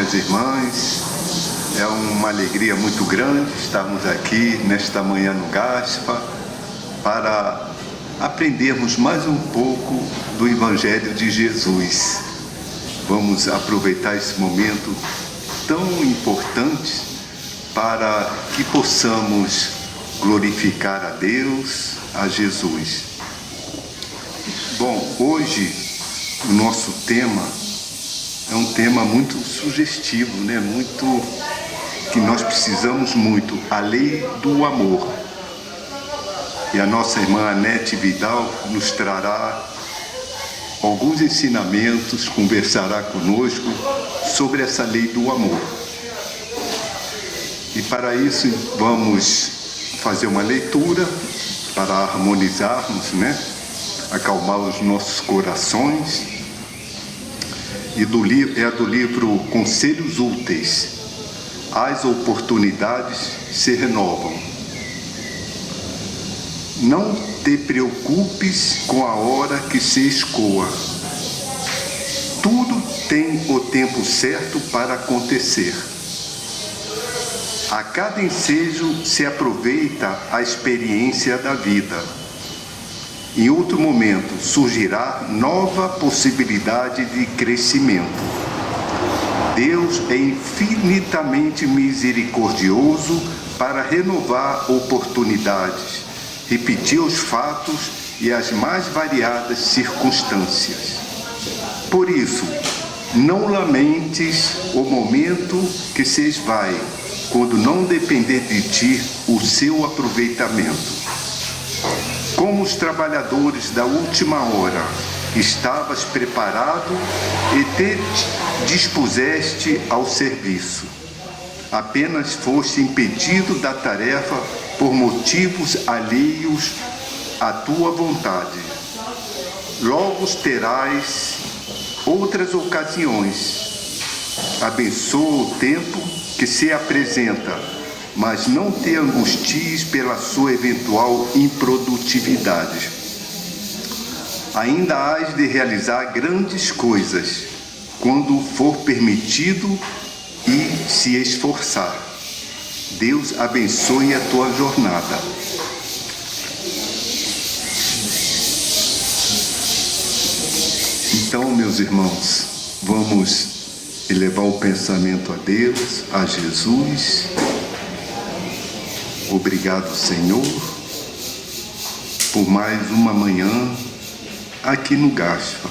irmãos e irmãs, é uma alegria muito grande estarmos aqui nesta manhã no Gaspa para aprendermos mais um pouco do Evangelho de Jesus. Vamos aproveitar esse momento tão importante para que possamos glorificar a Deus, a Jesus. Bom, hoje o nosso tema é um tema muito sugestivo, né? Muito que nós precisamos muito, a lei do amor. E a nossa irmã Anete Vidal nos trará alguns ensinamentos, conversará conosco sobre essa lei do amor. E para isso vamos fazer uma leitura para harmonizarmos, né? Acalmar os nossos corações. E é do livro Conselhos Úteis. As oportunidades se renovam. Não te preocupes com a hora que se escoa. Tudo tem o tempo certo para acontecer. A cada ensejo se aproveita a experiência da vida. Em outro momento surgirá nova possibilidade de crescimento. Deus é infinitamente misericordioso para renovar oportunidades, repetir os fatos e as mais variadas circunstâncias. Por isso, não lamentes o momento que se esvai, quando não depender de ti o seu aproveitamento. Como os trabalhadores da última hora, estavas preparado e te dispuseste ao serviço. Apenas foste impedido da tarefa por motivos alheios à tua vontade. Logo terás outras ocasiões. Abençoa o tempo que se apresenta, mas não te angusties pela sua eventual improdutividade. Ainda hás de realizar grandes coisas, quando for permitido e se esforçar. Deus abençoe a tua jornada. Então, meus irmãos, vamos elevar o pensamento a Deus, a Jesus. Obrigado, Senhor, por mais uma manhã aqui no Gaspa,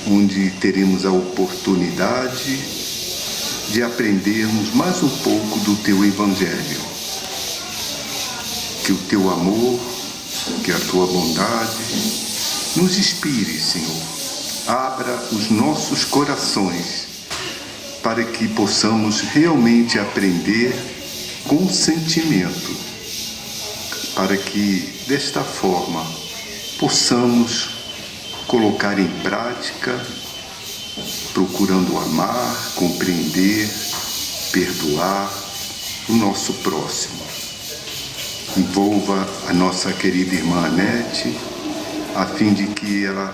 onde teremos a oportunidade de aprendermos mais um pouco do Teu Evangelho. Que o Teu amor, que a Tua bondade nos inspire, Senhor. Abra os nossos corações para que possamos realmente aprender com sentimento, para que desta forma possamos colocar em prática, procurando amar, compreender, perdoar o nosso próximo. Envolva a nossa querida irmã Anete, a fim de que ela,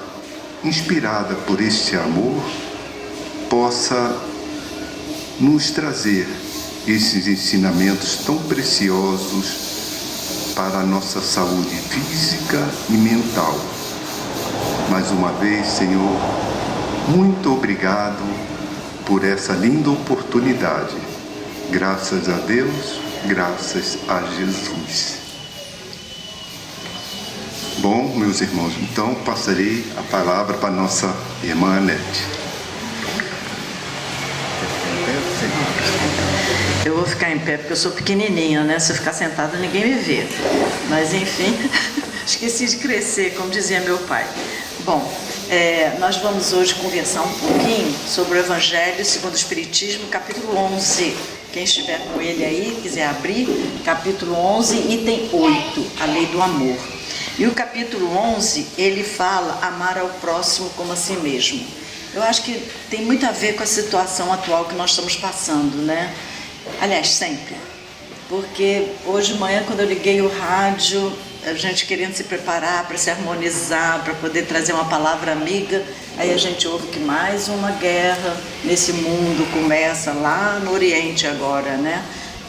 inspirada por este amor, possa nos trazer esses ensinamentos tão preciosos para a nossa saúde física e mental. Mais uma vez, Senhor, muito obrigado por essa linda oportunidade. Graças a Deus, graças a Jesus. Bom, meus irmãos, então passarei a palavra para a nossa irmã Anete. Eu vou ficar em pé porque eu sou pequenininha, né? Se eu ficar sentada ninguém me vê. Mas enfim, esqueci de crescer, como dizia meu pai. Bom, nós vamos hoje conversar um pouquinho sobre o Evangelho segundo o Espiritismo, capítulo 11. Quem estiver com ele aí, quiser abrir, capítulo 11, item 8, a lei do amor. E o capítulo 11, ele fala amar ao próximo como a si mesmo. Eu acho que tem muito a ver com a situação atual que nós estamos passando, né? Aliás, sempre. Porque hoje de manhã, quando eu liguei o rádio, a gente querendo se preparar para se harmonizar, para poder trazer uma palavra amiga, aí a gente ouve que mais uma guerra nesse mundo começa lá no Oriente agora, né?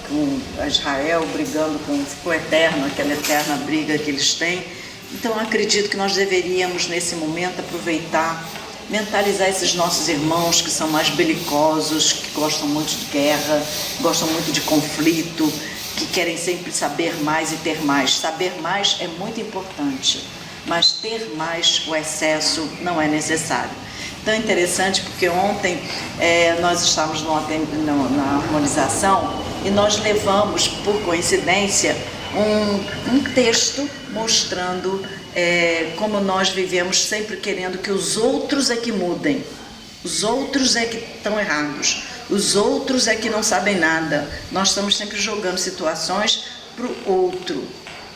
Com Israel brigando com o Eterno, aquela eterna briga que eles têm. Então, acredito que nós deveríamos, nesse momento, aproveitar, mentalizar esses nossos irmãos que são mais belicosos, que gostam muito de guerra, gostam muito de conflito, que querem sempre saber mais e ter mais. Saber mais é muito importante, mas ter mais, o excesso, não é necessário. Então é interessante porque ontem nós estávamos na harmonização e nós levamos, por coincidência, um texto mostrando como nós vivemos sempre querendo que os outros é que mudem, os outros é que estão errados, os outros é que não sabem nada. Nós estamos sempre jogando situações para o outro,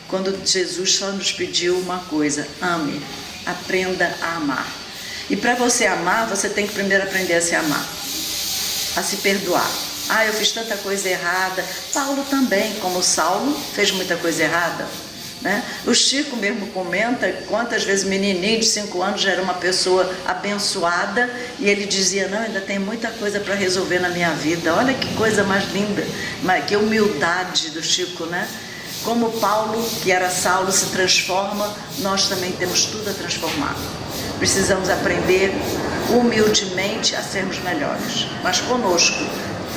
quando Jesus só nos pediu uma coisa: ame, aprenda a amar. E para você amar, você tem que primeiro aprender a se amar, a se perdoar. Eu fiz tanta coisa errada. Paulo também, como Saulo, fez muita coisa errada, né? O Chico mesmo comenta quantas vezes menininho de 5 anos já era uma pessoa abençoada e ele dizia: não, ainda tem muita coisa para resolver na minha vida. Olha que coisa mais linda, que humildade do Chico, né? Como Paulo, que era Saulo, se transforma, nós também temos tudo a transformar. Precisamos aprender humildemente a sermos melhores, mas conosco,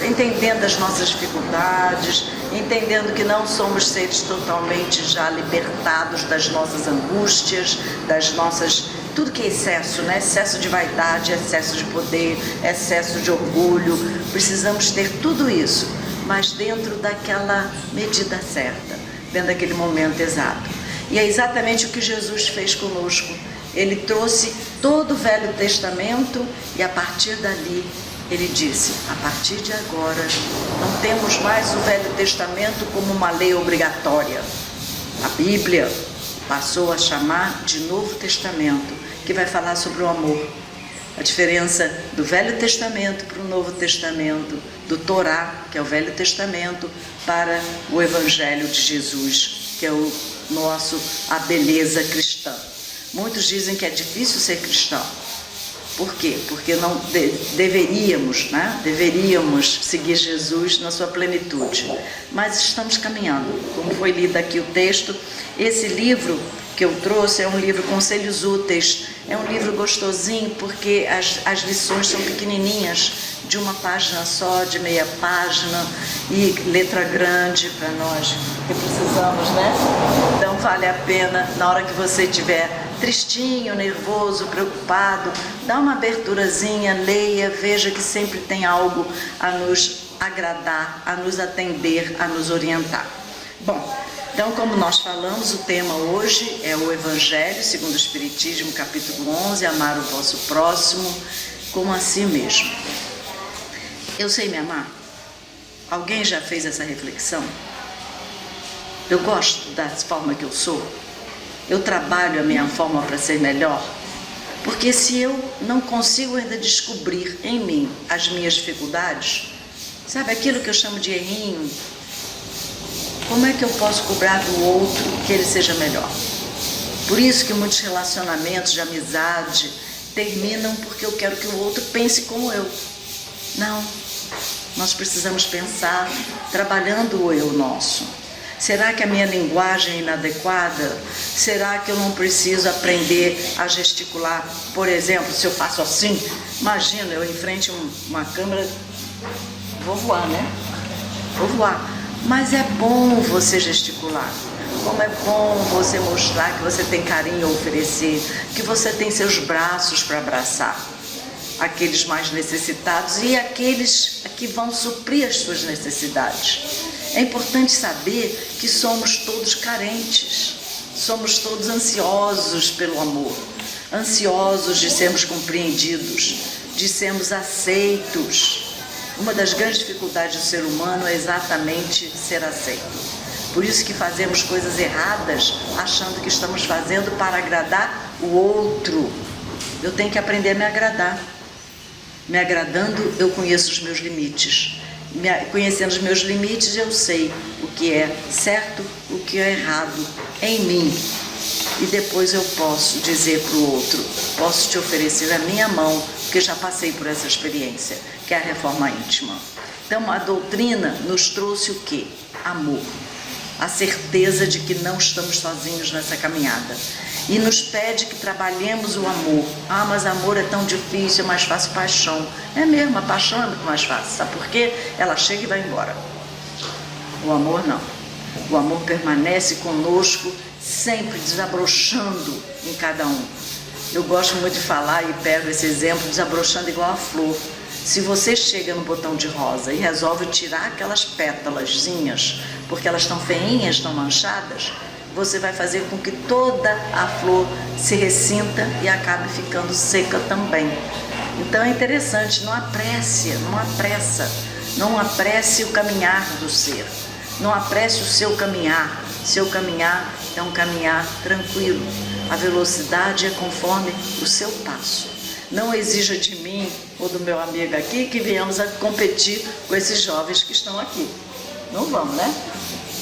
entendendo as nossas dificuldades, entendendo que não somos seres totalmente já libertados das nossas angústias, das nossas... tudo que é excesso, né? Excesso de vaidade, excesso de poder, excesso de orgulho. Precisamos ter tudo isso, mas dentro daquela medida certa, dentro daquele momento exato. E é exatamente o que Jesus fez conosco. Ele trouxe todo o Velho Testamento e a partir dali ele disse: a partir de agora não temos mais o Velho Testamento como uma lei obrigatória. A Bíblia passou a chamar de Novo Testamento, que vai falar sobre o amor. A diferença do Velho Testamento para o Novo Testamento, do Torá, que é o Velho Testamento, para o Evangelho de Jesus, que é a beleza cristã. Muitos dizem que é difícil ser cristão. Por quê? Porque não deveríamos seguir Jesus na sua plenitude. Mas estamos caminhando. Como foi lido aqui o texto, esse livro que eu trouxe é um livro Conselhos Úteis. É um livro gostosinho porque as lições são pequenininhas, de uma página só, de meia página, e letra grande para nós que precisamos, né? Então vale a pena, na hora que você estiver tristinho, nervoso, preocupado, dá uma aberturazinha, leia, veja que sempre tem algo a nos agradar, a nos atender, a nos orientar. Bom, então, como nós falamos, o tema hoje é o Evangelho segundo o Espiritismo, capítulo 11, amar o vosso próximo como a si mesmo. Eu sei me amar? Alguém já fez essa reflexão? Eu gosto da forma que eu sou? Eu trabalho a minha forma para ser melhor? Porque se eu não consigo ainda descobrir em mim as minhas dificuldades, sabe aquilo que eu chamo de errinho, como é que eu posso cobrar do outro que ele seja melhor? Por isso que muitos relacionamentos de amizade terminam porque eu quero que o outro pense como eu. Não, nós precisamos pensar trabalhando o eu nosso. Será que a minha linguagem é inadequada? Será que eu não preciso aprender a gesticular? Por exemplo, se eu faço assim, imagina eu em frente a uma câmera, vou voar, né? Vou voar. Mas é bom você gesticular. Como é bom você mostrar que você tem carinho a oferecer, que você tem seus braços para abraçar aqueles mais necessitados e aqueles que vão suprir as suas necessidades. É importante saber que somos todos carentes, somos todos ansiosos pelo amor, ansiosos de sermos compreendidos, de sermos aceitos. Uma das grandes dificuldades do ser humano é exatamente ser aceito. Por isso que fazemos coisas erradas, achando que estamos fazendo para agradar o outro. Eu tenho que aprender a me agradar. Me agradando, eu conheço os meus limites. Conhecendo os meus limites, eu sei o que é certo, o que é errado em mim. E depois eu posso dizer para o outro, posso te oferecer a minha mão, porque já passei por essa experiência, que é a reforma íntima. Então a doutrina nos trouxe o quê? Amor. A certeza de que não estamos sozinhos nessa caminhada. E nos pede que trabalhemos o amor. Ah, mas amor é tão difícil, é mais fácil paixão. É mesmo, a paixão é muito mais fácil. Sabe por quê? Ela chega e vai embora. O amor não. O amor permanece conosco, sempre desabrochando em cada um. Eu gosto muito de falar e pego esse exemplo, desabrochando igual a flor. Se você chega no botão de rosa e resolve tirar aquelas pétalaszinhas, porque elas estão feinhas, estão manchadas, você vai fazer com que toda a flor se ressinta e acabe ficando seca também. Então é interessante, não apresse o caminhar do ser, não apresse o seu caminhar. Seu caminhar é um caminhar tranquilo, a velocidade é conforme o seu passo. Não exija de mim ou do meu amigo aqui que venhamos a competir com esses jovens que estão aqui. Não vamos, né?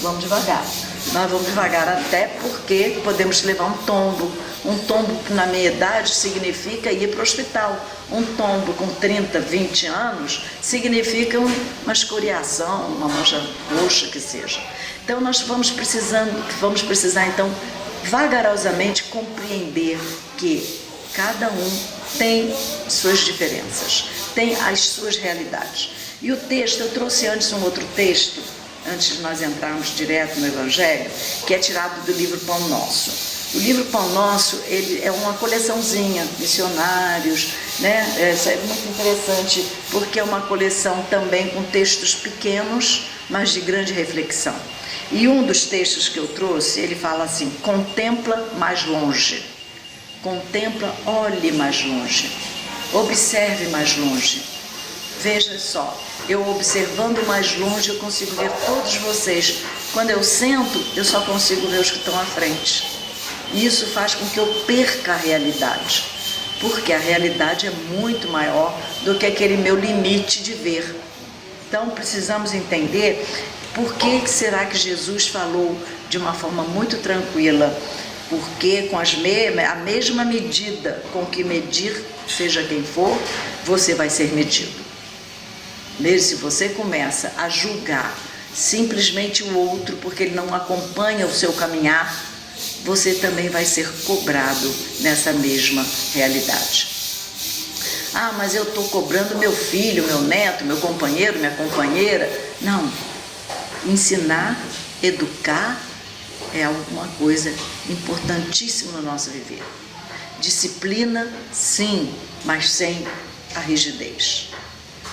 Vamos devagar. Nós vamos devagar até porque podemos levar um tombo. Um tombo na minha idade significa ir para o hospital. Um tombo com 30, 20 anos significa uma escoriação, uma mancha roxa que seja. Então nós vamos precisar então vagarosamente compreender que cada um tem suas diferenças, tem as suas realidades. E o texto, eu trouxe antes um outro texto, antes de nós entrarmos direto no Evangelho, que é tirado do livro Pão Nosso. O livro Pão Nosso, ele é uma coleçãozinha, missionários, né? É muito interessante, porque é uma coleção também com textos pequenos, mas de grande reflexão. E um dos textos que eu trouxe, ele fala assim, contempla mais longe. Contempla, olhe mais longe, observe mais longe. Veja só, eu observando mais longe, eu consigo ver todos vocês. Quando eu sento, eu só consigo ver os que estão à frente. E isso faz com que eu perca a realidade, porque a realidade é muito maior do que aquele meu limite de ver. Então precisamos entender por que será que Jesus falou de uma forma muito tranquila. Porque com a mesma medida com que medir, seja quem for, você vai ser medido. Mesmo se você começa a julgar simplesmente o outro porque ele não acompanha o seu caminhar, você também vai ser cobrado nessa mesma realidade. Ah, mas eu estou cobrando meu filho, meu neto, meu companheiro, minha companheira. Não. Ensinar, educar, é alguma coisa importantíssima no nosso viver. Disciplina, sim, mas sem a rigidez.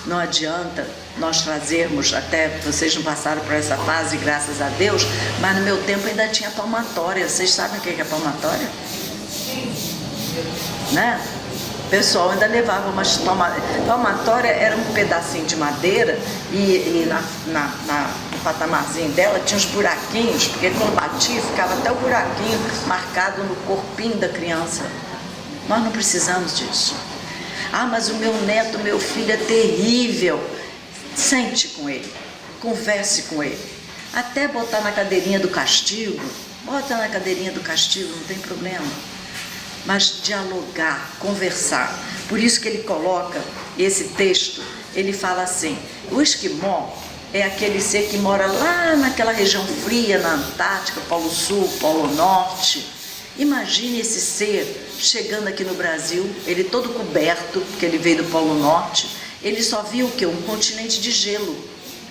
Não adianta nós trazermos, até vocês não passaram por essa fase, graças a Deus, mas no meu tempo ainda tinha palmatória. Vocês sabem o que é palmatória? Né? O pessoal ainda levava umas palmatória, era um pedacinho de madeira e no patamarzinho dela tinha uns buraquinhos, porque quando batia ficava até o buraquinho marcado no corpinho da criança. Nós não precisamos disso. Ah, mas o meu neto, meu filho é terrível. Sente com ele, converse com ele. Até botar na cadeirinha do castigo, bota na cadeirinha do castigo, não tem problema. Mas dialogar, conversar. Por isso que ele coloca esse texto, ele fala assim, o esquimó é aquele ser que mora lá naquela região fria, na Antártica, Polo Sul, Polo Norte. Imagine esse ser chegando aqui no Brasil, ele todo coberto, porque ele veio do Polo Norte, ele só via o quê? Um continente de gelo.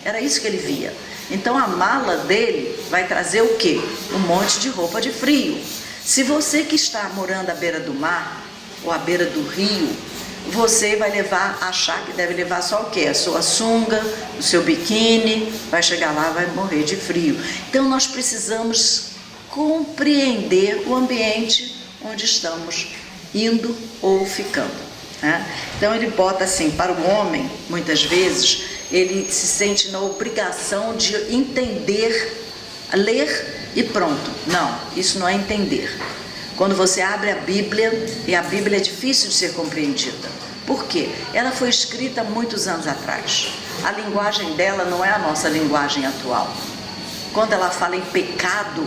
Era isso que ele via. Então a mala dele vai trazer o quê? Um monte de roupa de frio. Se você que está morando à beira do mar, ou à beira do rio, você vai achar que deve levar só o quê? A sua sunga, o seu biquíni, vai chegar lá, vai morrer de frio. Então nós precisamos compreender o ambiente onde estamos indo ou ficando. Né? Então ele bota assim, para o homem, muitas vezes, ele se sente na obrigação de entender, ler e pronto. Não, isso não é entender. Quando você abre a Bíblia, e a Bíblia é difícil de ser compreendida, Por quê? Ela foi escrita há muitos anos atrás. A linguagem dela não é a nossa linguagem atual. Quando ela fala em pecado,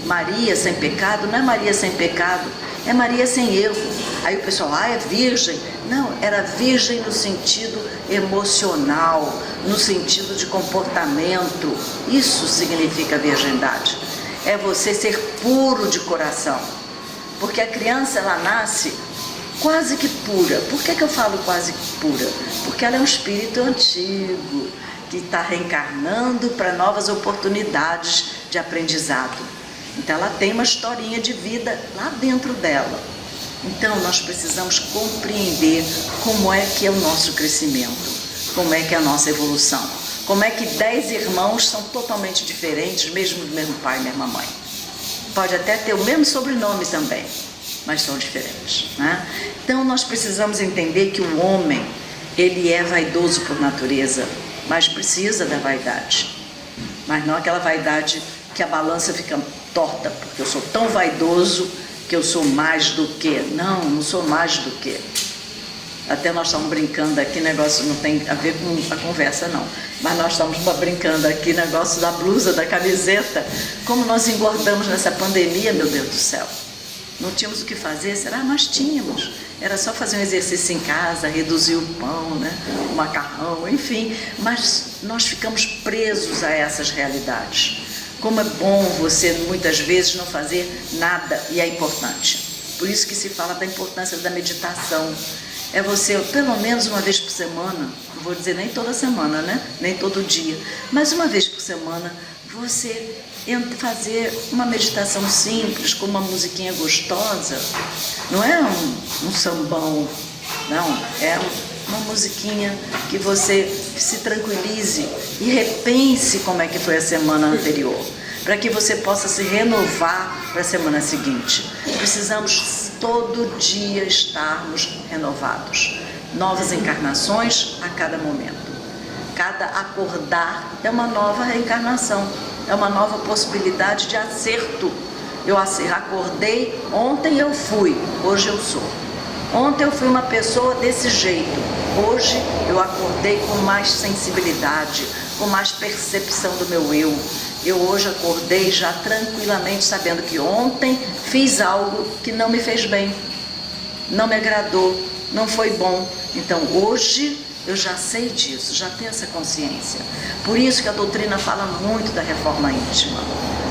Maria sem pecado, não é Maria sem pecado, é Maria sem erro. Aí o pessoal, é virgem. Não, era virgem no sentido emocional, no sentido de comportamento. Isso significa virgindade. É você ser puro de coração. Porque a criança, ela nasce quase que pura. Por que eu falo quase que pura? Porque ela é um espírito antigo, que está reencarnando para novas oportunidades de aprendizado. Então ela tem uma historinha de vida lá dentro dela. Então nós precisamos compreender como é que é o nosso crescimento, como é que é a nossa evolução, como é que 10 irmãos são totalmente diferentes, mesmo do mesmo pai e mesma mãe. Pode até ter o mesmo sobrenome também, mas são diferentes, né? Então nós precisamos entender que o homem, ele é vaidoso por natureza, mas precisa da vaidade. Mas não aquela vaidade que a balança fica torta, porque eu sou tão vaidoso que eu sou mais do que. Não, não sou mais do que. Até nós estamos brincando aqui, negócio não tem a ver com a conversa não, mas nós estamos brincando aqui, negócio da blusa, da camiseta. Como nós engordamos nessa pandemia, meu Deus do céu. Não tínhamos o que fazer? Será? Mas tínhamos. Era só fazer um exercício em casa, reduzir o pão, né? O macarrão, enfim. Mas nós ficamos presos a essas realidades. Como é bom você, muitas vezes, não fazer nada, e é importante. Por isso que se fala da importância da meditação. É você, pelo menos uma vez por semana, não vou dizer nem toda semana, né? Nem todo dia, mas uma vez por semana, você fazer uma meditação simples, com uma musiquinha gostosa. Não é um sambão, não, é uma musiquinha que você se tranquilize e repense como é que foi a semana anterior, para que você possa se renovar para a semana seguinte. Precisamos todo dia estarmos renovados. Novas encarnações a cada momento. Cada acordar é uma nova reencarnação, é uma nova possibilidade de acerto. Eu acordei, ontem eu fui, hoje eu sou. Ontem eu fui uma pessoa desse jeito, hoje eu acordei com mais sensibilidade, com mais percepção do meu eu. Eu hoje acordei já tranquilamente sabendo que ontem fiz algo que não me fez bem, não me agradou, não foi bom. Então hoje eu já sei disso, já tenho essa consciência. Por isso que a doutrina fala muito da reforma íntima.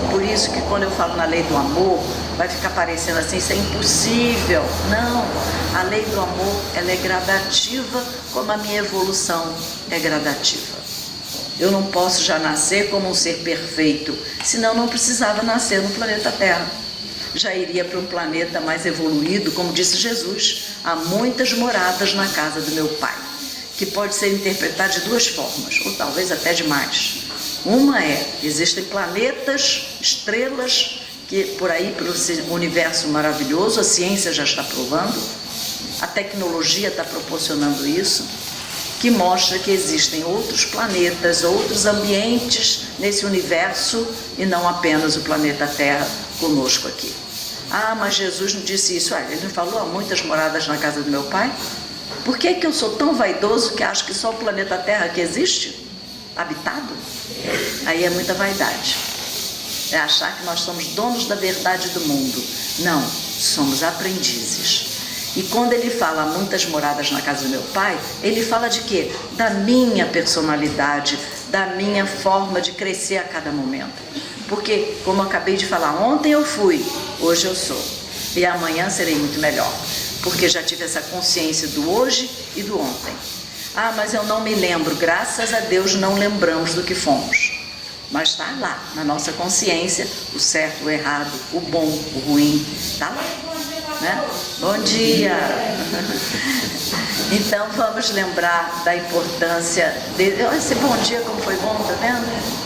Por isso que quando eu falo na lei do amor, vai ficar parecendo assim, isso é impossível. Não, a lei do amor, ela é gradativa, como a minha evolução é gradativa. Eu não posso já nascer como um ser perfeito, senão não precisava nascer no planeta Terra. Já iria para um planeta mais evoluído, como disse Jesus, há muitas moradas na casa do meu Pai, que pode ser interpretada de duas formas, ou talvez até de mais. Uma é, existem planetas, estrelas, que por aí, pelo universo maravilhoso, a ciência já está provando, a tecnologia está proporcionando isso, que mostra que existem outros planetas, outros ambientes nesse universo e não apenas o planeta Terra conosco aqui. Ah, mas Jesus não disse isso. Ele não falou há muitas moradas na casa do meu Pai? Por que eu sou tão vaidoso que acho que só o planeta Terra que existe? Habitado? Aí é muita vaidade. É achar que nós somos donos da verdade do mundo. Não, somos aprendizes. E quando ele fala muitas moradas na casa do meu Pai, ele fala de quê? Da minha personalidade, da minha forma de crescer a cada momento. Porque, como eu acabei de falar, ontem eu fui, hoje eu sou. E amanhã serei muito melhor. Porque já tive essa consciência do hoje e do ontem. Ah, mas eu não me lembro. Graças a Deus não lembramos do que fomos. Mas está lá, na nossa consciência, o certo, o errado, o bom, o ruim, está lá. Né? Bom dia! Então vamos lembrar da importância dele. Esse bom dia como foi bom, tá vendo?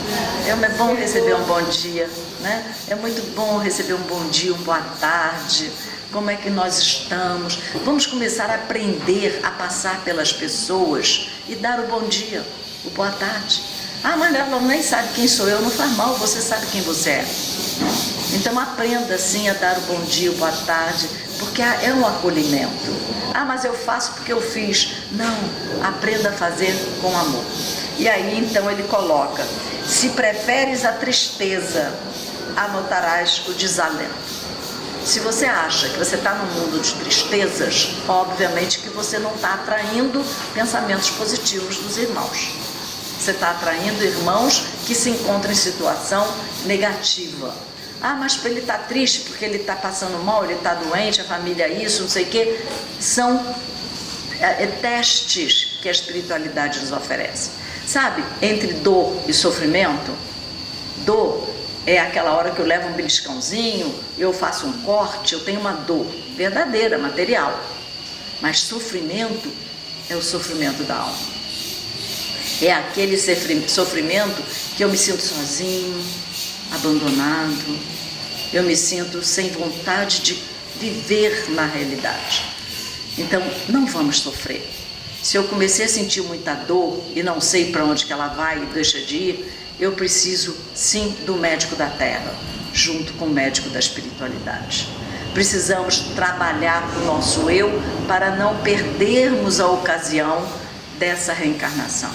É bom receber um bom dia, né? É muito bom receber um bom dia, uma boa tarde. Como é que nós estamos? Vamos começar a aprender a passar pelas pessoas e dar o bom dia, o boa tarde. Ah, mas ela nem sabe quem sou eu, não faz mal, você sabe quem você é. Então aprenda assim a dar o bom dia, o boa tarde, porque é um acolhimento. Ah, mas eu faço porque eu fiz. Não, aprenda a fazer com amor. E aí então ele coloca: se preferes a tristeza, anotarás o desalento. Se você acha que você está num mundo de tristezas, obviamente que você não está atraindo pensamentos positivos dos irmãos. Você está atraindo irmãos que se encontram em situação negativa. Ah, mas ele está triste porque ele está passando mal, ele está doente, a família é isso, não sei o quê. São testes que a espiritualidade nos oferece. Sabe, entre dor e sofrimento, dor é aquela hora que eu levo um beliscãozinho, eu faço um corte, eu tenho uma dor verdadeira, material. Mas sofrimento é o sofrimento da alma. É aquele sofrimento que eu me sinto sozinho, abandonado, eu me sinto sem vontade de viver na realidade. Então, não vamos sofrer. Se eu comecei a sentir muita dor e não sei para onde que ela vai e deixa de ir, eu preciso sim do médico da terra, junto com o médico da espiritualidade. Precisamos trabalhar o nosso eu para não perdermos a ocasião dessa reencarnação.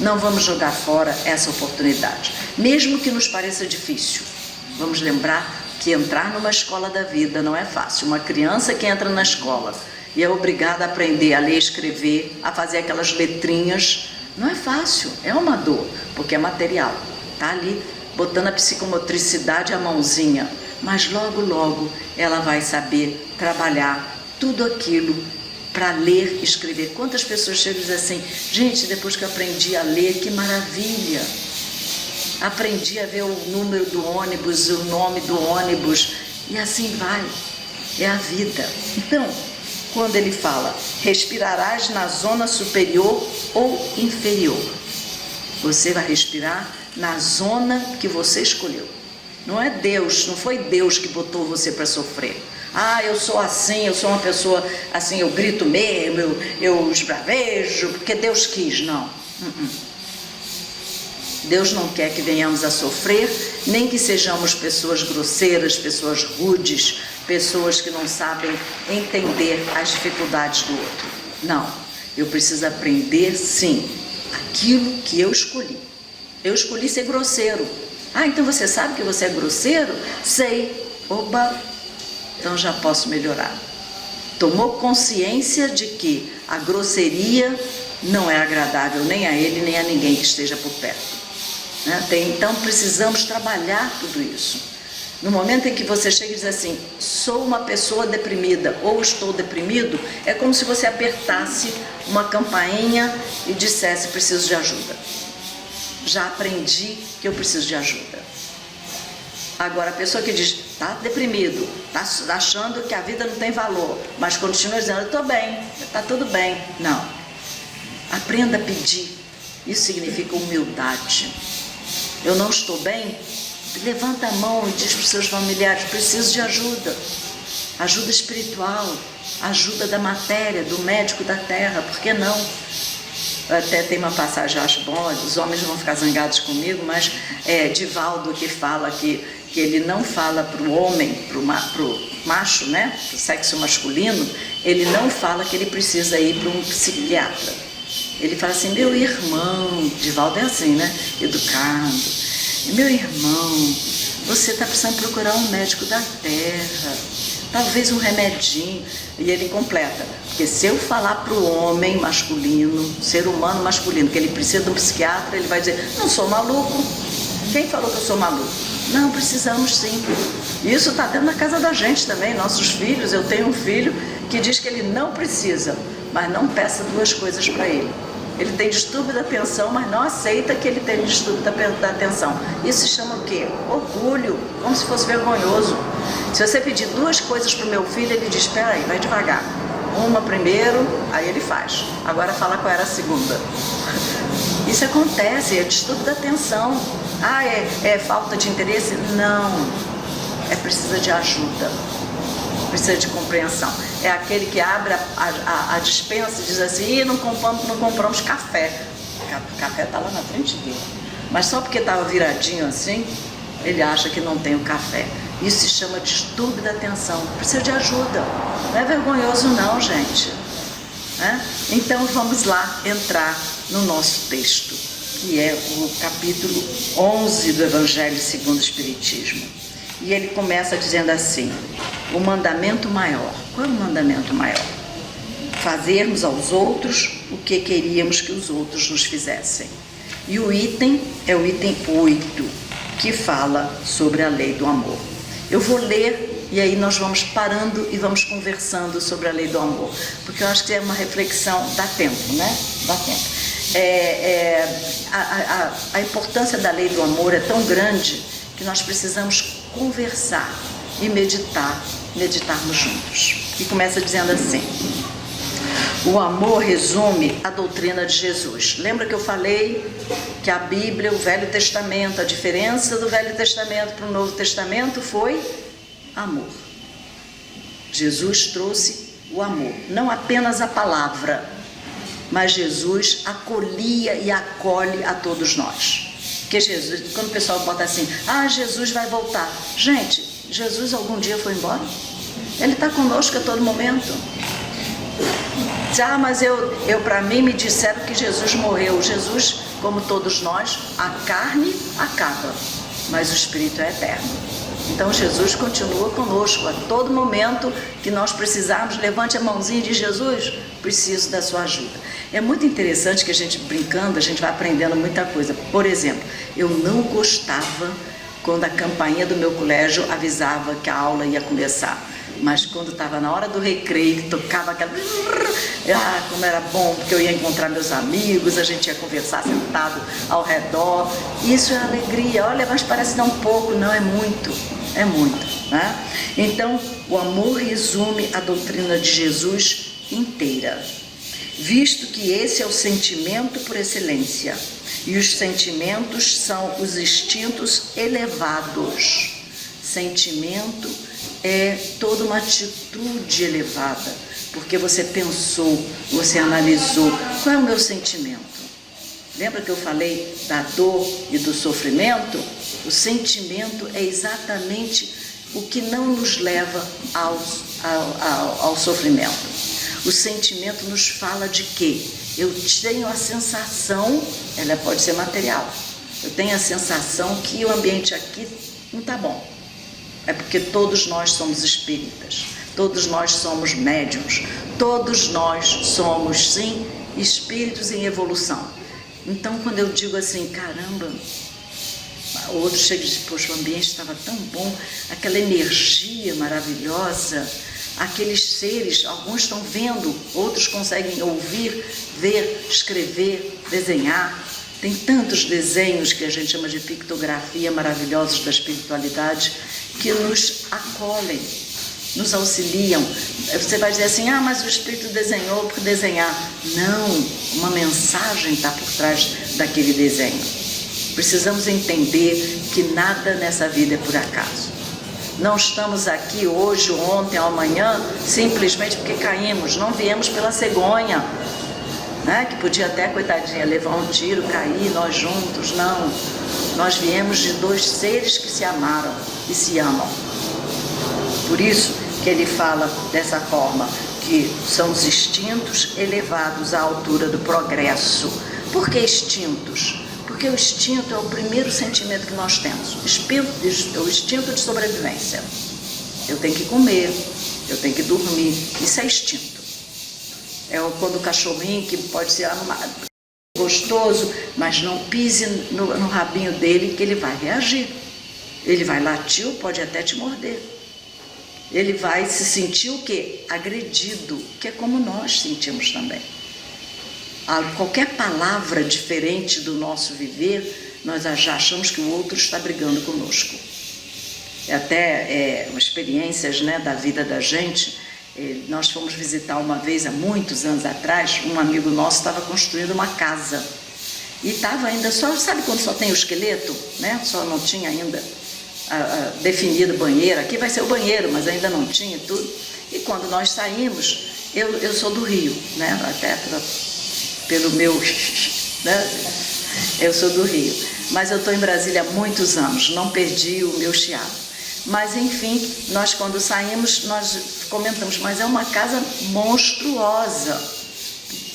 Não vamos jogar fora essa oportunidade, mesmo que nos pareça difícil. Vamos lembrar que entrar numa escola da vida não é fácil. Uma criança que entra na escola e é obrigada a aprender a ler e escrever, a fazer aquelas letrinhas, não é fácil, é uma dor, porque é material. Está ali botando a psicomotricidade à mãozinha, mas logo, logo ela vai saber trabalhar tudo aquilo para ler e escrever. Quantas pessoas chegam e dizem assim: gente, depois que eu aprendi a ler, que maravilha! Aprendi a ver o número do ônibus, o nome do ônibus, e assim vai, é a vida. Então, quando ele fala, respirarás na zona superior ou inferior, você vai respirar na zona que você escolheu. Não é Deus, não foi Deus que botou você para sofrer. Ah, eu sou assim, eu sou uma pessoa assim, eu grito mesmo, eu esbravejo, porque Deus quis. Não. Deus não quer que venhamos a sofrer, nem que sejamos pessoas grosseiras, pessoas rudes, pessoas que não sabem entender as dificuldades do outro. Não, eu preciso aprender, sim, aquilo que eu escolhi. Eu escolhi ser grosseiro. Ah, então você sabe que você é grosseiro? Sei. Oba, então já posso melhorar. Tomou consciência de que a grosseria não é agradável nem a ele, nem a ninguém que esteja por perto. Então precisamos trabalhar tudo isso. No momento em que você chega e diz assim, sou uma pessoa deprimida ou estou deprimido, é como se você apertasse uma campainha e dissesse, preciso de ajuda. Já aprendi que eu preciso de ajuda. Agora a pessoa que diz, está deprimido, está achando que a vida não tem valor, mas continua dizendo, eu estou bem, está tudo bem. Não. Aprenda a pedir. Isso significa humildade. Eu não estou bem? Levanta a mão e diz para os seus familiares, preciso de ajuda. Ajuda espiritual, ajuda da matéria, do médico da terra, por que não? Até tem uma passagem, eu acho bom, os homens vão ficar zangados comigo, mas é Divaldo que fala que ele não fala para o homem, para o macho, né, para o sexo masculino, ele não fala que ele precisa ir para um psiquiatra. Ele fala assim, meu irmão, Divaldo é assim, né, educado, meu irmão, você está precisando procurar um médico da terra, talvez um remedinho. E ele completa, porque se eu falar para o homem masculino, ser humano masculino, que ele precisa de um psiquiatra, ele vai dizer, não sou maluco. Quem falou que eu sou maluco? Não, precisamos sim. Isso está dentro da casa da gente também, nossos filhos. Eu tenho um filho que diz que ele não precisa, mas não peça duas coisas para ele. Ele tem distúrbio da atenção, mas não aceita que ele tem distúrbio da atenção. Isso se chama o quê? Orgulho, como se fosse vergonhoso. Se você pedir duas coisas para o meu filho, ele diz, espera aí, vai devagar. Uma primeiro, aí ele faz. Agora fala qual era a segunda. Isso acontece, é distúrbio da atenção. Ah, é falta de interesse? Não, é precisa de ajuda. Precisa de compreensão. É aquele que abre a dispensa e diz assim, não compramos café. O café está lá na frente dele. Mas só porque estava viradinho assim, ele acha que não tem o café. Isso se chama distúrbio da atenção. Precisa de ajuda. Não é vergonhoso não, gente. Então vamos lá entrar no nosso texto, que é o capítulo 11 do Evangelho segundo o Espiritismo. E ele começa dizendo assim: o mandamento maior. Qual é o mandamento maior? Fazermos aos outros o que queríamos que os outros nos fizessem. E o item é o item 8, que fala sobre a lei do amor. Eu vou ler e aí nós vamos parando e vamos conversando sobre a lei do amor, porque eu acho que é uma reflexão, dá tempo, né? Dá tempo. A importância da lei do amor é tão grande que nós precisamos conversar e meditarmos juntos. E começa dizendo assim: o amor resume a doutrina de Jesus. Lembra que eu falei que a Bíblia, o Velho Testamento, a diferença do Velho Testamento para o Novo Testamento foi amor. Jesus trouxe o amor, não apenas a palavra, mas Jesus acolhia e acolhe a todos nós. Porque Jesus, quando o pessoal bota assim, Jesus vai voltar. Gente, Jesus algum dia foi embora? Ele está conosco a todo momento. Mas para mim me disseram que Jesus morreu. Jesus, como todos nós, a carne acaba, mas o Espírito é eterno. Então Jesus continua conosco a todo momento que nós precisarmos. Levante a mãozinha de Jesus, preciso da sua ajuda. É muito interessante que a gente brincando, a gente vai aprendendo muita coisa. Por exemplo, eu não gostava quando a campainha do meu colégio avisava que a aula ia começar. Mas quando estava na hora do recreio, que tocava aquela... como era bom, porque eu ia encontrar meus amigos, a gente ia conversar sentado ao redor. Isso é alegria. Olha, mas parece dar um pouco. Não, é muito, né? Então, o amor resume a doutrina de Jesus inteira, visto que esse é o sentimento por excelência. E os sentimentos são os instintos elevados. Sentimento é toda uma atitude elevada, porque você pensou, você analisou, qual é o meu sentimento? Lembra que eu falei da dor e do sofrimento? O sentimento é exatamente o que não nos leva ao sofrimento. O sentimento nos fala de quê? Eu tenho a sensação, ela pode ser material, eu tenho a sensação que o ambiente aqui não está bom. É porque todos nós somos espíritas, todos nós somos médiuns, todos nós somos, sim, espíritos em evolução. Então, quando eu digo assim, caramba, o outro chega e diz, poxa, o ambiente estava tão bom, aquela energia maravilhosa, aqueles seres, alguns estão vendo, outros conseguem ouvir, ver, escrever, desenhar. Tem tantos desenhos que a gente chama de pictografia maravilhosos da espiritualidade que nos acolhem, nos auxiliam. Você vai dizer assim, mas o Espírito desenhou por desenhar. Não, uma mensagem está por trás daquele desenho. Precisamos entender que nada nessa vida é por acaso. Não estamos aqui hoje, ontem, ou amanhã, simplesmente porque caímos. Não viemos pela cegonha, né? Que podia até, coitadinha, levar um tiro, cair, nós juntos. Não, nós viemos de dois seres que se amaram e se amam. Por isso que ele fala dessa forma, que são os instintos elevados à altura do progresso. Por que instintos? Porque o instinto é o primeiro sentimento que nós temos, o instinto de sobrevivência. Eu tenho que comer, eu tenho que dormir, isso é instinto. É quando o cachorrinho, que pode ser gostoso, mas não pise no rabinho dele, que ele vai reagir. Ele vai latir, ou pode até te morder. Ele vai se sentir o quê? Agredido, que é como nós sentimos também. Qualquer palavra diferente do nosso viver, nós já achamos que o outro está brigando conosco. Até experiências, né, da vida da gente. Nós fomos visitar uma vez, há muitos anos atrás, um amigo nosso estava construindo uma casa. E estava ainda só, sabe quando só tem o esqueleto, né? Só não tinha ainda definido banheiro. Aqui vai ser o banheiro, mas ainda não tinha tudo. E quando nós saímos, eu sou do Rio, né? Até pelo meu... né? Eu sou do Rio. Mas eu estou em Brasília há muitos anos, não perdi o meu chiado. Mas, enfim, nós quando saímos, nós comentamos, mas é uma casa monstruosa.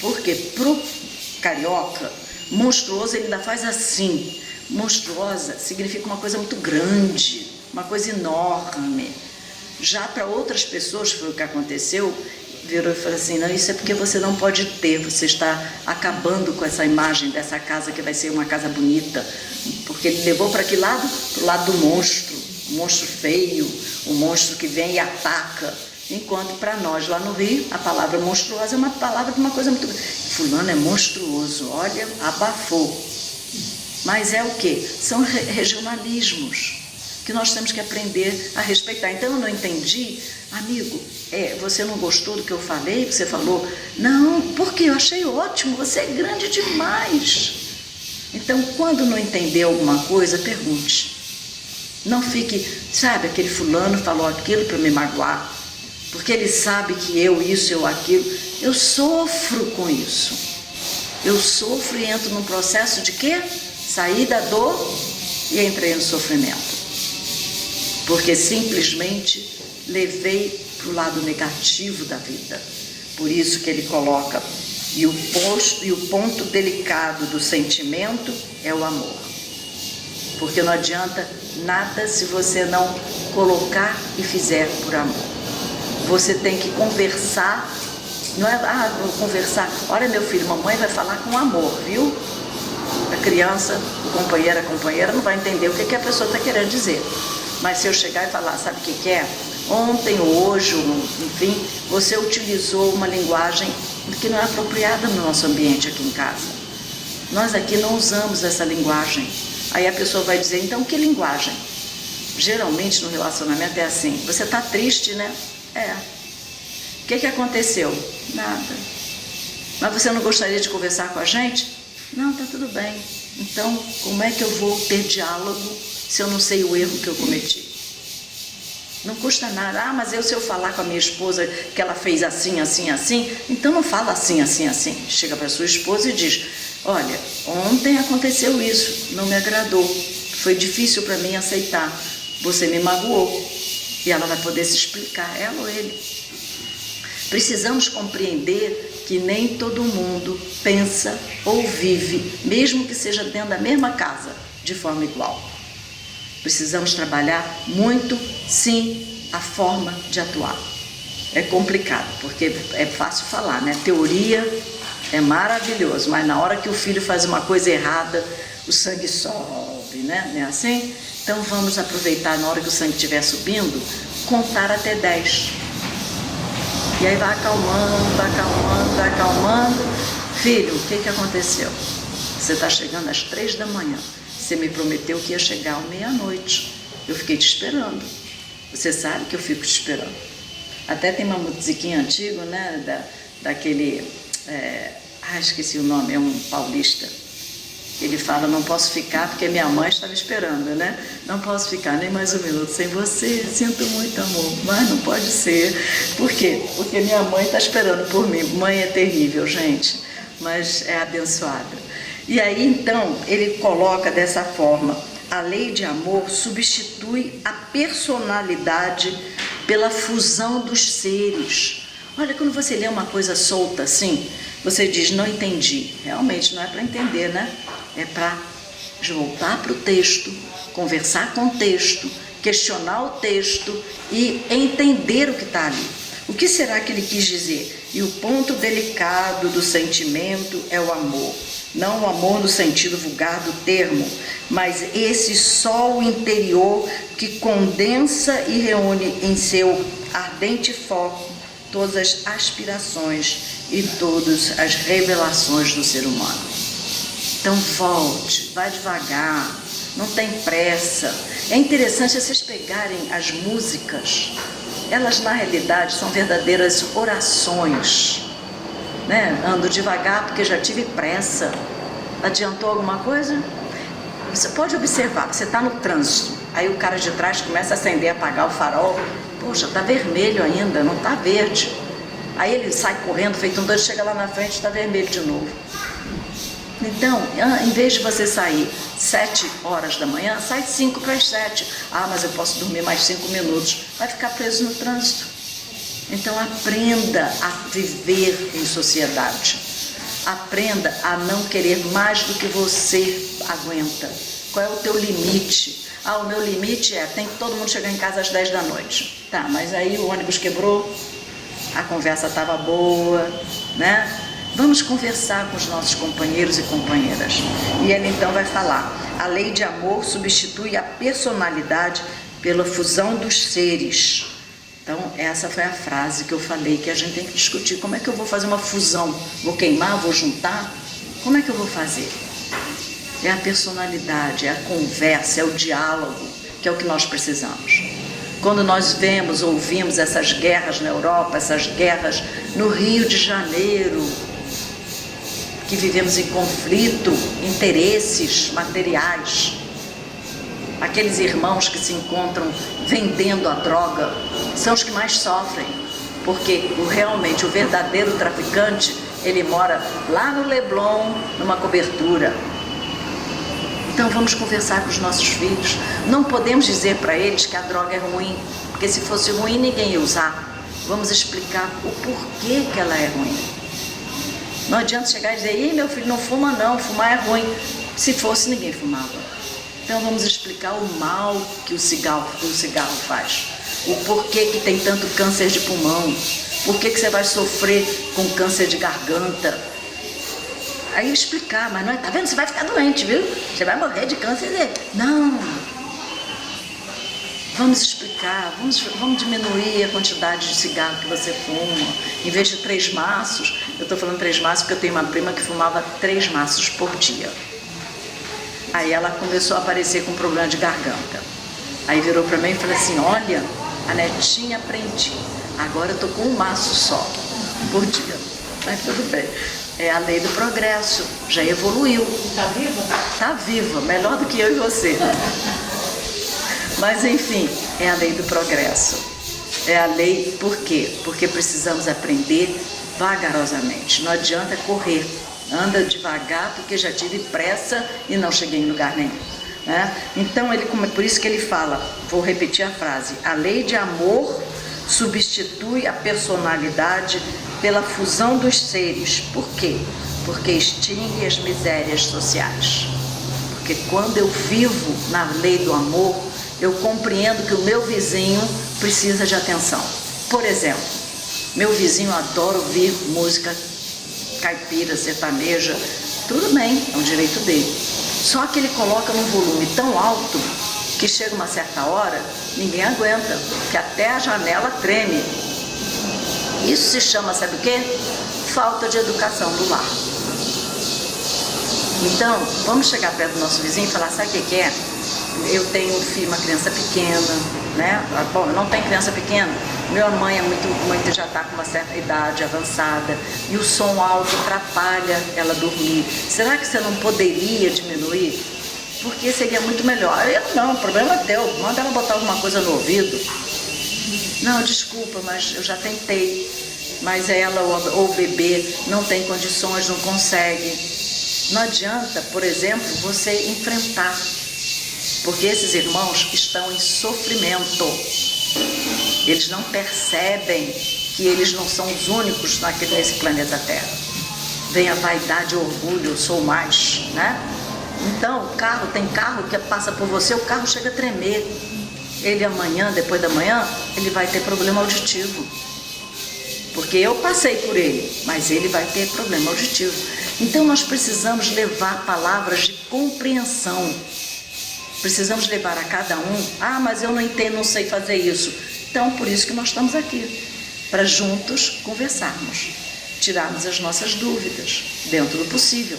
Porque pro carioca, monstruoso ele ainda faz assim. Monstruosa significa uma coisa muito grande, uma coisa enorme. Já para outras pessoas, foi o que aconteceu, virou e falou assim, não, isso é porque você não pode ter, você está acabando com essa imagem dessa casa que vai ser uma casa bonita. Porque ele levou para que lado? Para o lado do monstro, o monstro feio, o monstro que vem e ataca. Enquanto para nós lá no Rio, a palavra monstruosa é uma palavra de uma coisa muito... Fulano é monstruoso, olha, abafou. Mas é o quê? São regionalismos que nós temos que aprender a respeitar. Então eu não entendi, amigo, você não gostou do que eu falei, que você falou? Não, porque eu achei ótimo, você é grande demais. Então quando não entender alguma coisa, pergunte. Não fique, sabe, aquele fulano falou aquilo para me magoar, porque ele sabe que eu isso, eu aquilo. Eu sofro com isso. Eu sofro e entro num processo de quê? Saí da dor e entrei no sofrimento. Porque simplesmente levei para o lado negativo da vida. Por isso que ele coloca, e o ponto delicado do sentimento é o amor. Porque não adianta nada se você não colocar e fizer por amor. Você tem que conversar, não é, vou conversar, olha meu filho, mamãe vai falar com amor, viu? A criança, a companheira não vai entender o que a pessoa está querendo dizer. Mas se eu chegar e falar, sabe o que é? Ontem, hoje, enfim, você utilizou uma linguagem que não é apropriada no nosso ambiente aqui em casa. Nós aqui não usamos essa linguagem. Aí a pessoa vai dizer, então que linguagem? Geralmente no relacionamento é assim, você está triste, né? O que aconteceu? Nada. Mas você não gostaria de conversar com a gente? Não, tá tudo bem. Então, como é que eu vou ter diálogo se eu não sei o erro que eu cometi? Não custa nada. Mas se eu falar com a minha esposa que ela fez assim, assim, assim, então não fala assim, assim, assim. Chega para sua esposa e diz, olha, ontem aconteceu isso, não me agradou, foi difícil para mim aceitar, você me magoou. E ela vai poder se explicar, ela ou ele. Precisamos compreender que nem todo mundo pensa ou vive, mesmo que seja dentro da mesma casa, de forma igual. Precisamos trabalhar muito, sim, a forma de atuar. É complicado, porque é fácil falar, né? Teoria é maravilhoso, mas na hora que o filho faz uma coisa errada, o sangue sobe, né? Não é assim? Então vamos aproveitar, na hora que o sangue estiver subindo, contar até 10. E aí vai acalmando, vai acalmando, vai acalmando. Filho, o que aconteceu? Você está chegando às 3 da manhã. Você me prometeu que ia chegar à meia-noite. Eu fiquei te esperando. Você sabe que eu fico te esperando. Até tem uma musiquinha antiga, né? Daquele... esqueci o nome, é um paulista. Ele fala, não posso ficar porque minha mãe estava esperando, né? Não posso ficar nem mais um minuto sem você, sinto muito amor, mas não pode ser. Por quê? Porque minha mãe está esperando por mim. Mãe é terrível, gente, mas é abençoada. E aí, então, ele coloca dessa forma, a lei de amor substitui a personalidade pela fusão dos seres. Olha, quando você lê uma coisa solta assim, você diz, não entendi. Realmente não é para entender, né? É para voltar para o texto, conversar com o texto, questionar o texto e entender o que está ali. O que será que ele quis dizer? E o ponto delicado do sentimento é o amor. Não o amor no sentido vulgar do termo, mas esse sol interior que condensa e reúne em seu ardente foco todas as aspirações e todas as revelações do ser humano. Então volte, vai devagar, não tem pressa. É interessante vocês pegarem as músicas, elas na realidade são verdadeiras orações, né? Ando devagar porque já tive pressa. Adiantou alguma coisa? Você pode observar, você está no trânsito, aí o cara de trás começa a acender, apagar o farol. Poxa, está vermelho ainda, não está verde. Aí ele sai correndo, feito um doido, chega lá na frente, está vermelho de novo. Então, em vez de você sair 7 horas da manhã, sai 5 para as 7. Ah, mas eu posso dormir mais 5 minutos. Vai ficar preso no trânsito. Então, aprenda a viver em sociedade. Aprenda a não querer mais do que você aguenta. Qual é o teu limite? Ah, o meu limite tem que todo mundo chegar em casa às 10 da noite. Tá, mas aí o ônibus quebrou, a conversa estava boa, né? Vamos conversar com os nossos companheiros e companheiras. E ele então vai falar: a lei de amor substitui a personalidade pela fusão dos seres. Então, essa foi a frase que eu falei, que a gente tem que discutir. Como é que eu vou fazer uma fusão? Vou queimar, vou juntar? Como é que eu vou fazer? É a personalidade, é a conversa, é o diálogo, que é o que nós precisamos. Quando nós vemos, ouvimos essas guerras na Europa, essas guerras no Rio de Janeiro, que vivemos em conflito, interesses materiais, aqueles irmãos que se encontram vendendo a droga, são os que mais sofrem, porque realmente o verdadeiro traficante, ele mora lá no Leblon, numa cobertura. Então vamos conversar com os nossos filhos. Não podemos dizer para eles que a droga é ruim, porque se fosse ruim ninguém ia usar. Vamos explicar o porquê que ela é ruim. Não adianta chegar e dizer: "Ih, meu filho, não fuma não, fumar é ruim". Se fosse, ninguém fumava. Então vamos explicar o mal que o cigarro faz. O porquê que tem tanto câncer de pulmão. Por que você vai sofrer com câncer de garganta. Aí explicar, mas não é, tá vendo? Você vai ficar doente, viu? Você vai morrer de câncer. Não. Vamos explicar, vamos diminuir a quantidade de cigarro que você fuma. Em vez de 3 maços, eu estou falando 3 maços porque eu tenho uma prima que fumava 3 maços por dia. Aí ela começou a aparecer com problema de garganta. Aí virou para mim e falou assim: olha, a netinha aprendi. Agora eu estou com 1 maço só por dia. Mas tudo bem. É a lei do progresso. Já evoluiu. Está viva? Está viva, melhor do que eu e você. Mas enfim, é a lei do progresso. É a lei, por quê? Porque precisamos aprender vagarosamente. Não adianta correr. Anda devagar, porque já tive pressa e não cheguei em lugar nenhum. Né? Então, por isso que ele fala, vou repetir a frase: a lei de amor substitui a personalidade pela fusão dos seres. Por quê? Porque extingue as misérias sociais. Porque quando eu vivo na lei do amor, eu compreendo que o meu vizinho precisa de atenção. Por exemplo, meu vizinho adora ouvir música caipira, sertaneja, tudo bem, é um direito dele. Só que ele coloca num volume tão alto que chega uma certa hora, ninguém aguenta, que até a janela treme. Isso se chama, sabe o quê? Falta de educação do lar. Então, vamos chegar perto do nosso vizinho e falar: sabe o que é? Eu tenho um filho, uma criança pequena, né? Bom, eu não tenho criança pequena. Minha mãe já está com uma certa idade avançada e o som alto atrapalha ela dormir. Será que você não poderia diminuir? Porque seria muito melhor. Eu não, o problema é teu. Manda ela botar alguma coisa no ouvido. Não, desculpa, mas eu já tentei. Mas ela ou o bebê não tem condições, não consegue. Não adianta, por exemplo, você enfrentar. Porque esses irmãos estão em sofrimento. Eles não percebem que eles não são os únicos nesse planeta Terra. Vem a vaidade e o orgulho, eu sou mais, né? Então, tem carro que passa por você, o carro chega a tremer. Ele amanhã, depois da manhã, ele vai ter problema auditivo. Porque eu passei por ele, mas ele vai ter problema auditivo. Então, nós precisamos levar palavras de compreensão. Precisamos levar a cada um: ah, mas eu não entendo, não sei fazer isso. Então, por isso que nós estamos aqui, para juntos conversarmos, tirarmos as nossas dúvidas, dentro do possível.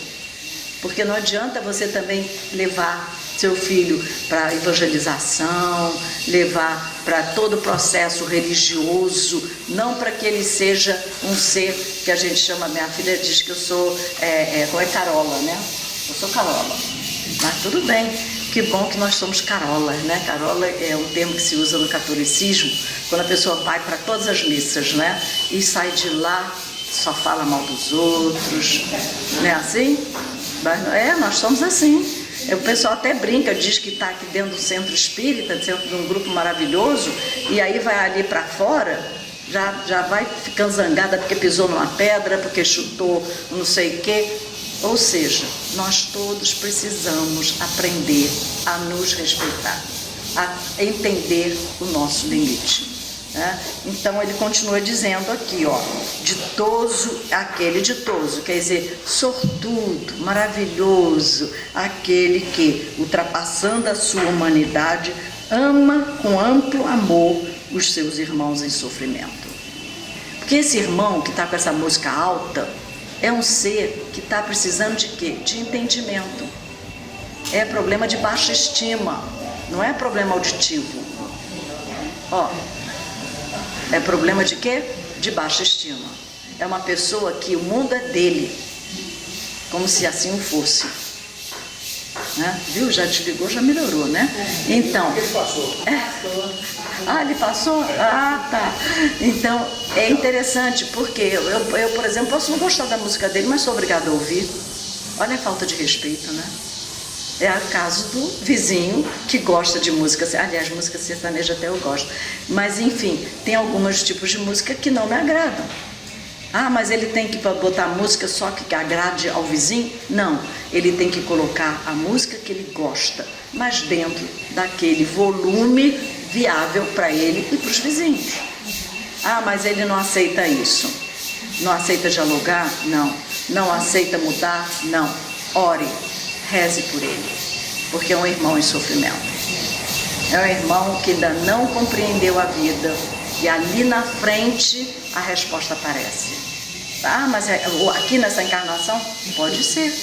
Porque não adianta você também levar seu filho para evangelização, levar para todo o processo religioso, não para que ele seja um ser que a gente chama, minha filha diz que eu sou, como é Carola, né? Eu sou Carola, mas tudo bem. Que bom que nós somos carolas, né? Carola é um termo que se usa no catolicismo, quando a pessoa vai para todas as missas, né? E sai de lá, só fala mal dos outros, não é assim? Nós somos assim. O pessoal até brinca, diz que está aqui dentro do centro espírita, dentro de um grupo maravilhoso, e aí vai ali para fora, já vai ficando zangada porque pisou numa pedra, porque chutou não sei o quê. Ou seja, nós todos precisamos aprender a nos respeitar, a entender o nosso limite. Então ele continua dizendo aqui, ó, ditoso, aquele ditoso, quer dizer, sortudo, maravilhoso, aquele que, ultrapassando a sua humanidade, ama com amplo amor os seus irmãos em sofrimento. Porque esse irmão que está com essa música alta é um ser que está precisando de quê? De entendimento. É problema de baixa estima, não é problema auditivo. Ó, é problema de quê? De baixa estima. É uma pessoa que o mundo é dele, como se assim o fosse. Né? Viu? Já desligou, já melhorou, né? Então. Ele passou. Ah, ele passou? Ah, tá. Então, é interessante, porque eu, por exemplo, posso não gostar da música dele, mas sou obrigada a ouvir. Olha a falta de respeito, né? É o caso do vizinho que gosta de música, aliás, música sertaneja até eu gosto, mas enfim, tem alguns tipos de música que não me agradam. Ah, mas ele tem que botar música só que agrade ao vizinho? Não, ele tem que colocar a música que ele gosta, mas dentro daquele volume viável para ele e para os vizinhos. Ah, mas ele não aceita isso, não aceita dialogar? Não. Não aceita mudar? Não. Ore. Reze por ele, porque é um irmão em sofrimento. É um irmão que ainda não compreendeu a vida e ali na frente a resposta aparece. Ah, mas aqui nessa encarnação? Pode ser,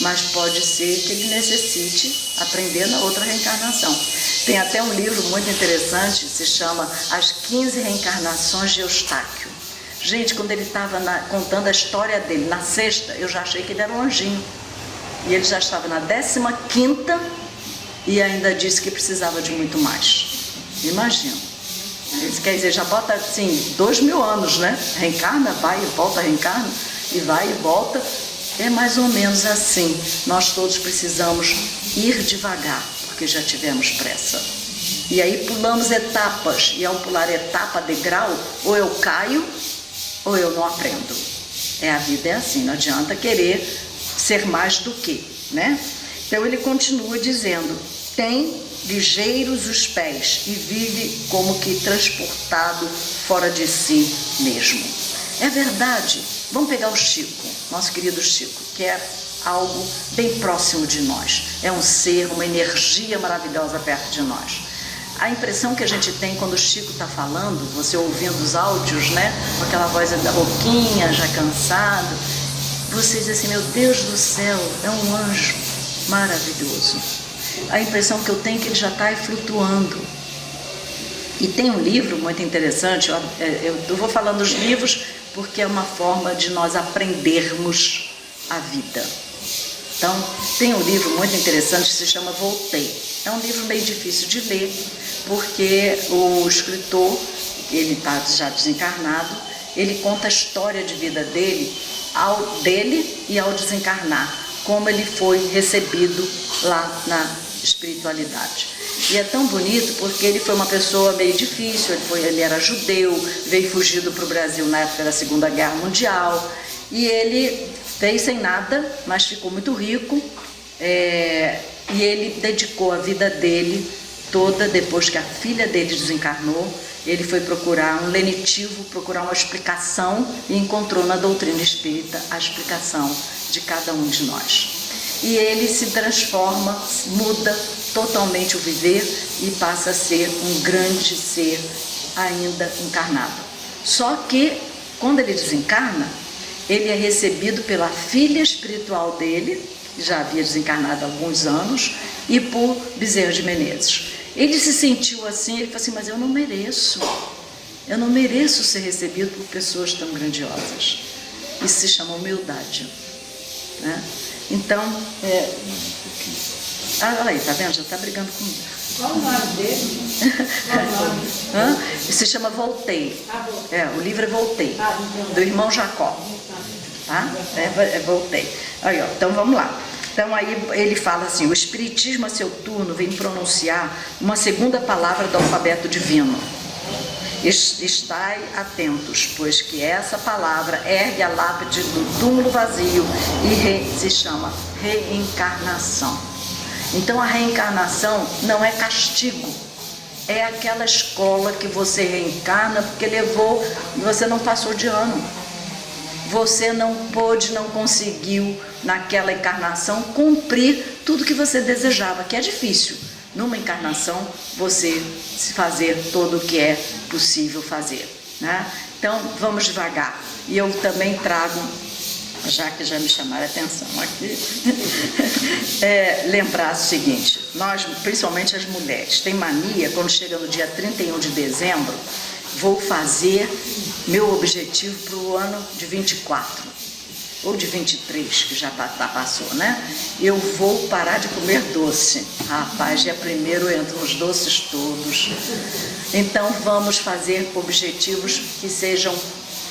mas pode ser que ele necessite aprender na outra reencarnação. Tem até um livro muito interessante, se chama As 15 Reencarnações de Eustáquio. Gente, quando ele estava contando a história dele, na sexta, eu já achei que ele era um anjinho. E ele já estava na 15ª e ainda disse que precisava de muito mais. Imagina. Quer dizer, já bota assim, 2000 anos, né? Reencarna, vai e volta, reencarna, e vai e volta. É mais ou menos assim. Nós todos precisamos ir devagar, porque já tivemos pressa. E aí pulamos etapas, e ao pular etapa, degrau, ou eu caio, ou eu não aprendo. A vida é assim, não adianta querer ser mais do que, né? Então ele continua dizendo, tem ligeiros os pés e vive como que transportado fora de si mesmo. É verdade. Vamos pegar o Chico, nosso querido Chico, que é algo bem próximo de nós. É um ser, uma energia maravilhosa perto de nós. A impressão que a gente tem quando o Chico está falando, você ouvindo os áudios, né? Com aquela voz da boquinha, já cansado, você diz assim, meu Deus do céu, é um anjo maravilhoso. A impressão que eu tenho é que ele já está flutuando. E tem um livro muito interessante, eu vou falando dos livros porque é uma forma de nós aprendermos a vida. Então, tem um livro muito interessante que se chama Voltei. É um livro meio difícil de ler, porque o escritor, ele está já desencarnado, ele conta a história de vida dele e ao desencarnar, como ele foi recebido lá na espiritualidade. E é tão bonito porque ele foi uma pessoa meio difícil, ele era judeu, veio fugido para o Brasil na época da Segunda Guerra Mundial, e ele veio sem nada, mas ficou muito rico, e ele dedicou a vida dele toda, depois que a filha dele desencarnou, ele foi procurar um lenitivo, procurar uma explicação e encontrou na doutrina espírita a explicação de cada um de nós. E ele se transforma, muda totalmente o viver e passa a ser um grande ser ainda encarnado. Só que, quando ele desencarna, ele é recebido pela filha espiritual dele, que já havia desencarnado há alguns anos, e por Bezerra de Menezes. Ele se sentiu assim, ele falou assim, mas eu não mereço ser recebido por pessoas tão grandiosas. Isso se chama humildade, né? Então, olha aí, tá vendo? Já está brigando comigo. Qual o nome dele? Se chama Voltei. Voltei. O livro é Voltei, do irmão Jacó. Tá? Voltei. Aí, ó, então vamos lá. Então aí ele fala assim, o Espiritismo a seu turno vem pronunciar uma segunda palavra do alfabeto divino. Estai atentos, pois que essa palavra ergue a lápide do túmulo vazio e se chama reencarnação. Então a reencarnação não é castigo, é aquela escola que você reencarna porque você não passou de ano. Você não pôde, não conseguiu naquela encarnação cumprir tudo que você desejava, que é difícil. Numa encarnação, você fazer tudo o que é possível fazer, né? Então, vamos devagar. E eu também trago, já que já me chamaram a atenção aqui, lembrar o seguinte, nós, principalmente as mulheres, tem mania, quando chega no dia 31 de dezembro, vou fazer meu objetivo para o ano de 24. Ou de 23, que já passou, né? Eu vou parar de comer doce. Rapaz, dia 1º entram os doces todos. Então, vamos fazer objetivos que sejam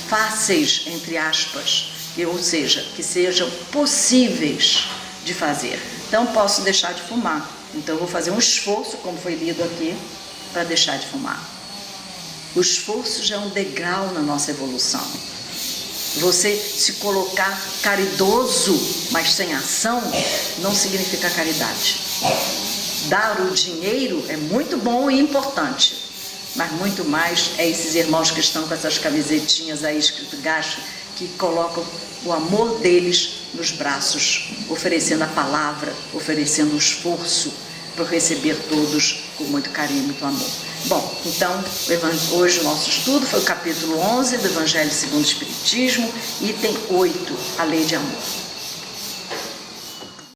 fáceis, entre aspas, ou seja, que sejam possíveis de fazer. Então, posso deixar de fumar. Então, eu vou fazer um esforço, como foi lido aqui, para deixar de fumar. O esforço já é um degrau na nossa evolução. Você se colocar caridoso, mas sem ação, não significa caridade. Dar o dinheiro é muito bom e importante, mas muito mais é esses irmãos que estão com essas camisetinhas aí escrito gasto, que colocam o amor deles nos braços, oferecendo a palavra, oferecendo o esforço para receber todos com muito carinho e muito amor. Bom, então, hoje o nosso estudo foi o capítulo 11 do Evangelho segundo o Espiritismo, item 8, a Lei de Amor.